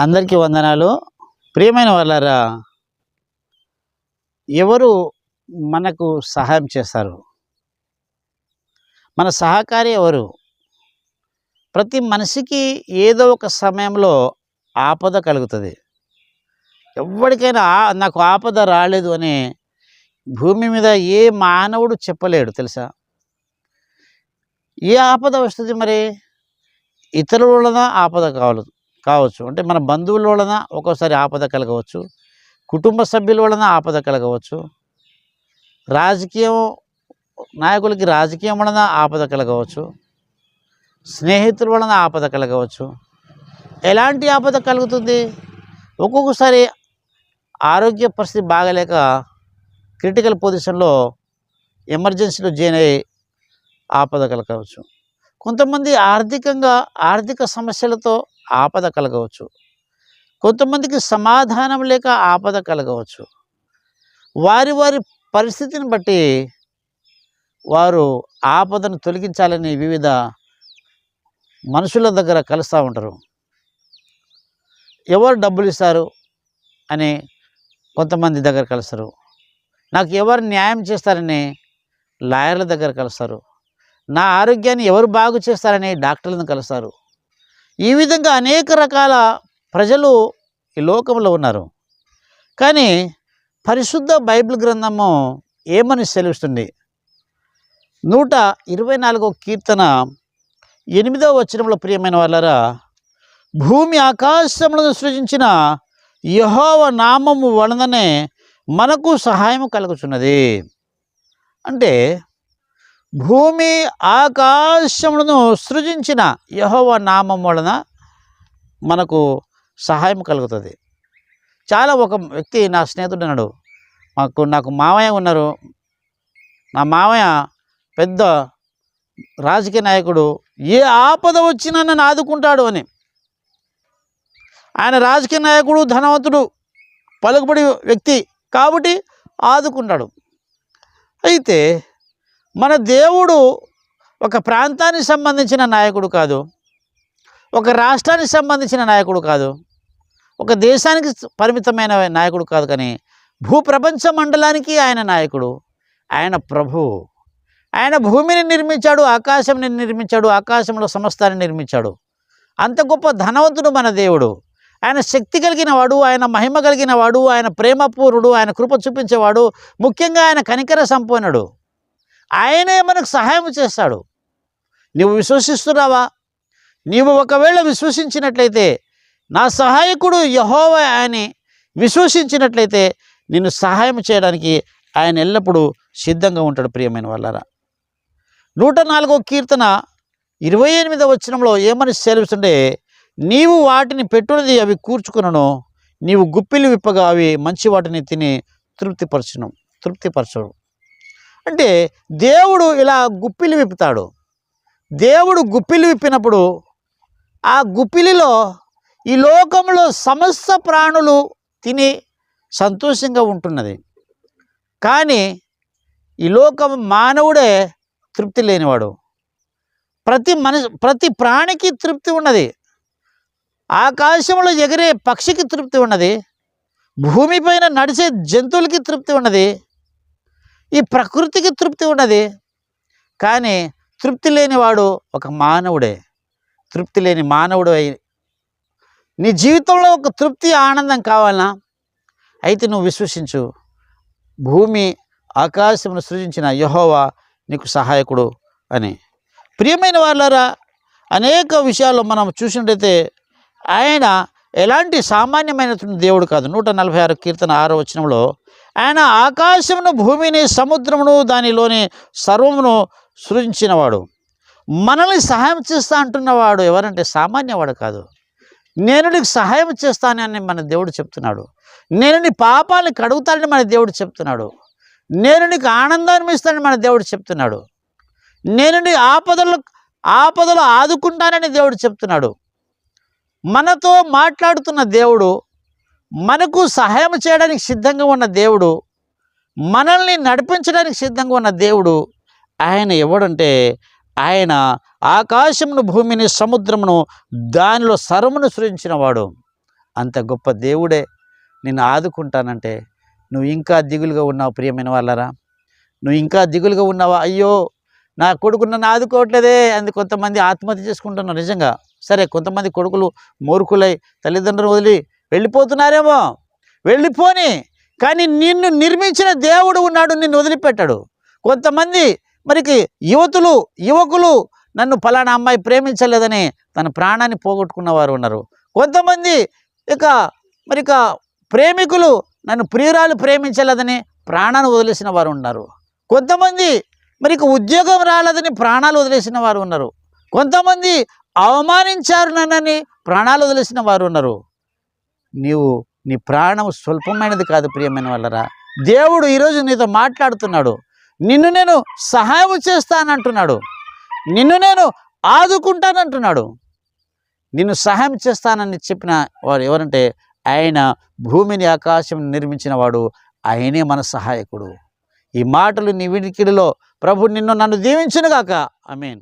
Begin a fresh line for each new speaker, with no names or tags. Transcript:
అందరికీ వందనాలు. ప్రియమైన వాళ్ళారా, ఎవరు మనకు సహాయం చేస్తారు? మన సహకారి ఎవరు? ప్రతి మనిషికి ఏదో ఒక సమయంలో ఆపద కలుగుతుంది. ఎవరికైనా నాకు ఆపద రాలేదు అని భూమి మీద ఏ మానవుడు చెప్పలేడు, తెలుసా? ఏ ఆపద వస్తుంది మరి? ఇతరుల వలన ఆపద కావచ్చు, అంటే మన బంధువుల వలన ఒక్కోసారి ఆపద కలగవచ్చు, కుటుంబ సభ్యుల వలన ఆపద కలగవచ్చు, రాజకీయం నాయకులకి రాజకీయం వలన ఆపద కలగవచ్చు, స్నేహితుల వలన ఆపద కలగవచ్చు. ఎలాంటి ఆపద కలుగుతుంది? ఒక్కొక్కసారి ఆరోగ్య పరిస్థితి బాగలేక క్రిటికల్ పొజిషన్లో ఎమర్జెన్సీలో జాయిన్ అయ్యి ఆపద కలగవచ్చు. కొంతమంది ఆర్థిక సమస్యలతో ఆపద కలగవచ్చు. కొంతమందికి సమాధానం లేక ఆపద కలగవచ్చు. వారి వారి పరిస్థితిని బట్టి వారు ఆపదను తొలగించాలని వివిధ మనుషుల దగ్గర కలుస్తూ ఉంటారు. ఎవరు డబ్బులు ఇస్తారు అని కొంతమంది దగ్గర కలుస్తారు. నాకు ఎవరు న్యాయం చేస్తారని లాయర్ల దగ్గర కలుస్తారు. నా ఆరోగ్యాన్ని ఎవరు బాగు చేస్తారని డాక్టర్లను కలుస్తారు. ఈ విధంగా అనేక రకాల ప్రజలు ఈ లోకంలో ఉన్నారు. కానీ పరిశుద్ధ బైబిల్ గ్రంథము ఏమని సెలవిస్తుంది? 124వ కీర్తన 8వ వచనంలో, ప్రియమైన వాళ్ళారా, భూమి ఆకాశములను సృజించిన యెహోవా నామము వలననే మనకు సహాయం కలుగుచున్నది. అంటే భూమి ఆకాశములను సృజించిన యెహోవా నామం వలన మనకు సహాయం కలుగుతుంది. ఒక వ్యక్తి, నా స్నేహితుడు అన్నాడు, నాకు మామయ్య ఉన్నారు, నా మామయ్య పెద్ద రాజకీయ నాయకుడు, ఏ ఆపద వచ్చినా నన్ను ఆదుకుంటాడు అని. ఆయన రాజకీయ నాయకుడు, ధనవంతుడు, పలుకుబడి వ్యక్తి కాబట్టి ఆదుకుంటాడు. అయితే మన దేవుడు ఒక ప్రాంతానికి సంబంధించిన నాయకుడు కాదు, ఒక రాష్ట్రానికి సంబంధించిన నాయకుడు కాదు, ఒక దేశానికి పరిమితమైన నాయకుడు కాదు, కానీ భూప్రపంచ మండలానికి ఆయన నాయకుడు. ఆయన ప్రభువు. ఆయన భూమిని నిర్మించాడు, ఆకాశంని నిర్మించాడు, ఆకాశంలో సమస్తాన్ని నిర్మించాడు. అంత గొప్ప ధనవంతుడు మన దేవుడు. ఆయన శక్తి కలిగిన వాడు, ఆయన మహిమ కలిగిన వాడు, ఆయన ప్రేమపూర్ణుడు, ఆయన కృప చూపించేవాడు, ముఖ్యంగా ఆయన కనికర సంపన్నుడు. ఆయనే మనకు సహాయం చేస్తాడు. నువ్వు విశ్వసిస్తున్నావా? నీవు ఒకవేళ విశ్వసించినట్లయితే, నా సహాయకుడు యెహోవా అని విశ్వసించినట్లయితే, నిన్ను సహాయం చేయడానికి ఆయన ఎల్లప్పుడూ సిద్ధంగా ఉంటాడు. ప్రియమైన వాళ్ళారా, 104వ కీర్తన 28వ వచనంలో ఏమని సెలవిస్తుంటే, నీవు వాటిని పెట్టునది అవి కూర్చుకునను, నీవు గుప్పిలు విప్పగా అవి మంచి వాటిని తిని తృప్తిపరచడు. అంటే దేవుడు ఇలా గుప్పిలు విప్పుతాడు. దేవుడు గుప్పిలు విప్పినప్పుడు ఆ గుప్పిలిలో ఈ లోకంలో సమస్త ప్రాణులు తిని సంతోషంగా ఉంటున్నది. కానీ ఈ లోకం మానవుడే తృప్తి లేనివాడు. ప్రతి ప్రాణికి తృప్తి ఉన్నది. ఆకాశంలో ఎగిరే పక్షికి తృప్తి ఉన్నది, భూమిపైన నడిచే జంతువులకి తృప్తి ఉన్నది, ఈ ప్రకృతికి తృప్తి ఉన్నది. కానీ తృప్తి లేనివాడు ఒక మానవుడే. తృప్తి లేని మానవుడు అయి నీ జీవితంలో ఒక తృప్తి, ఆనందం కావాలన్నా అయితే నువ్వు విశ్వసించు, భూమి ఆకాశమును సృజించిన యెహోవా నీకు సహాయకుడు అని. ప్రియమైన వాళ్ళారా, అనేక విషయాల్లో మనం చూసినట్టయితే ఆయన ఎలాంటి సామాన్యమైన దేవుడు కాదు. 146 కీర్తన 6వ వచనంలో, ఆయన ఆకాశమును, భూమిని, సముద్రమును, దానిలోని సర్వమును సృజించినవాడు. మనల్ని సహాయం చేస్తా అంటున్నవాడు ఎవరంటే సామాన్యవాడు కాదు. నేను నీకు సహాయం చేస్తానని మన దేవుడు చెప్తున్నాడు. నేను నీ పాపాలను కడుగుతానని మన దేవుడు చెప్తున్నాడు. నేను నీకు ఆనందాన్ని ఇస్తానని మన దేవుడు చెప్తున్నాడు. నేను నీ ఆపదలు ఆదుకుంటానని దేవుడు చెప్తున్నాడు. మనతో మాట్లాడుతున్న దేవుడు, మనకు సహాయం చేయడానికి సిద్ధంగా ఉన్న దేవుడు, మనల్ని నడిపించడానికి సిద్ధంగా ఉన్న దేవుడు ఆయన ఎవడంటే, ఆయన ఆకాశమును, భూమిని, సముద్రమును, దానిలో సర్వమును సృజించిన వాడు. అంత గొప్ప దేవుడే నిన్ను ఆదుకుంటానంటే నువ్వు ఇంకా దిగులుగా ఉన్నావు ప్రియమైన వాళ్ళరా. నువ్వు ఇంకా దిగులుగా ఉన్నావా? అయ్యో నా కొడుకు నన్ను ఆదుకోవట్లేదే అని కొంతమంది ఆత్మహత్య చేసుకుంటున్నారు. నిజంగా సరే, కొంతమంది కొడుకులు మూర్ఖులై తల్లిదండ్రులు వదిలి వెళ్ళిపోతున్నారేమో, వెళ్ళిపోని, కానీ నిన్ను నిర్మించిన దేవుడు ఉన్నాడు, నిన్ను వదిలిపెట్టాడు. కొంతమంది మరికి యువకులు నన్ను ఫలానా అమ్మాయి ప్రేమించలేదని తన ప్రాణాన్ని పోగొట్టుకున్న వారు ఉన్నారు. కొంతమంది ఇక ప్రేమికులు నన్ను ప్రియురాలు ప్రేమించలేదని ప్రాణాన్ని వదిలేసిన వారు ఉన్నారు. కొంతమంది ఉద్యోగం రాలేదని ప్రాణాలు వదిలేసిన వారు ఉన్నారు. కొంతమంది అవమానించారు నన్నని ప్రాణాలు వదిలేసిన వారు ఉన్నారు. నీ ప్రాణం స్వల్పమైనది కాదు ప్రియమైన వాళ్ళరా. దేవుడు ఈరోజు నీతో మాట్లాడుతున్నాడు. నిన్ను నేను సహాయం చేస్తానంటున్నాడు, నిన్ను నేను ఆదుకుంటానంటున్నాడు. నిన్ను సహాయం చేస్తానని చెప్పిన వాడు ఎవరంటే ఆయన భూమిని ఆకాశం నిర్మించిన వాడు, ఆయనే మన సహాయకుడు. ఈ మాటలు నీ వినికిడిలో ప్రభు నన్ను దీవించునుగాక. ఆమేన్.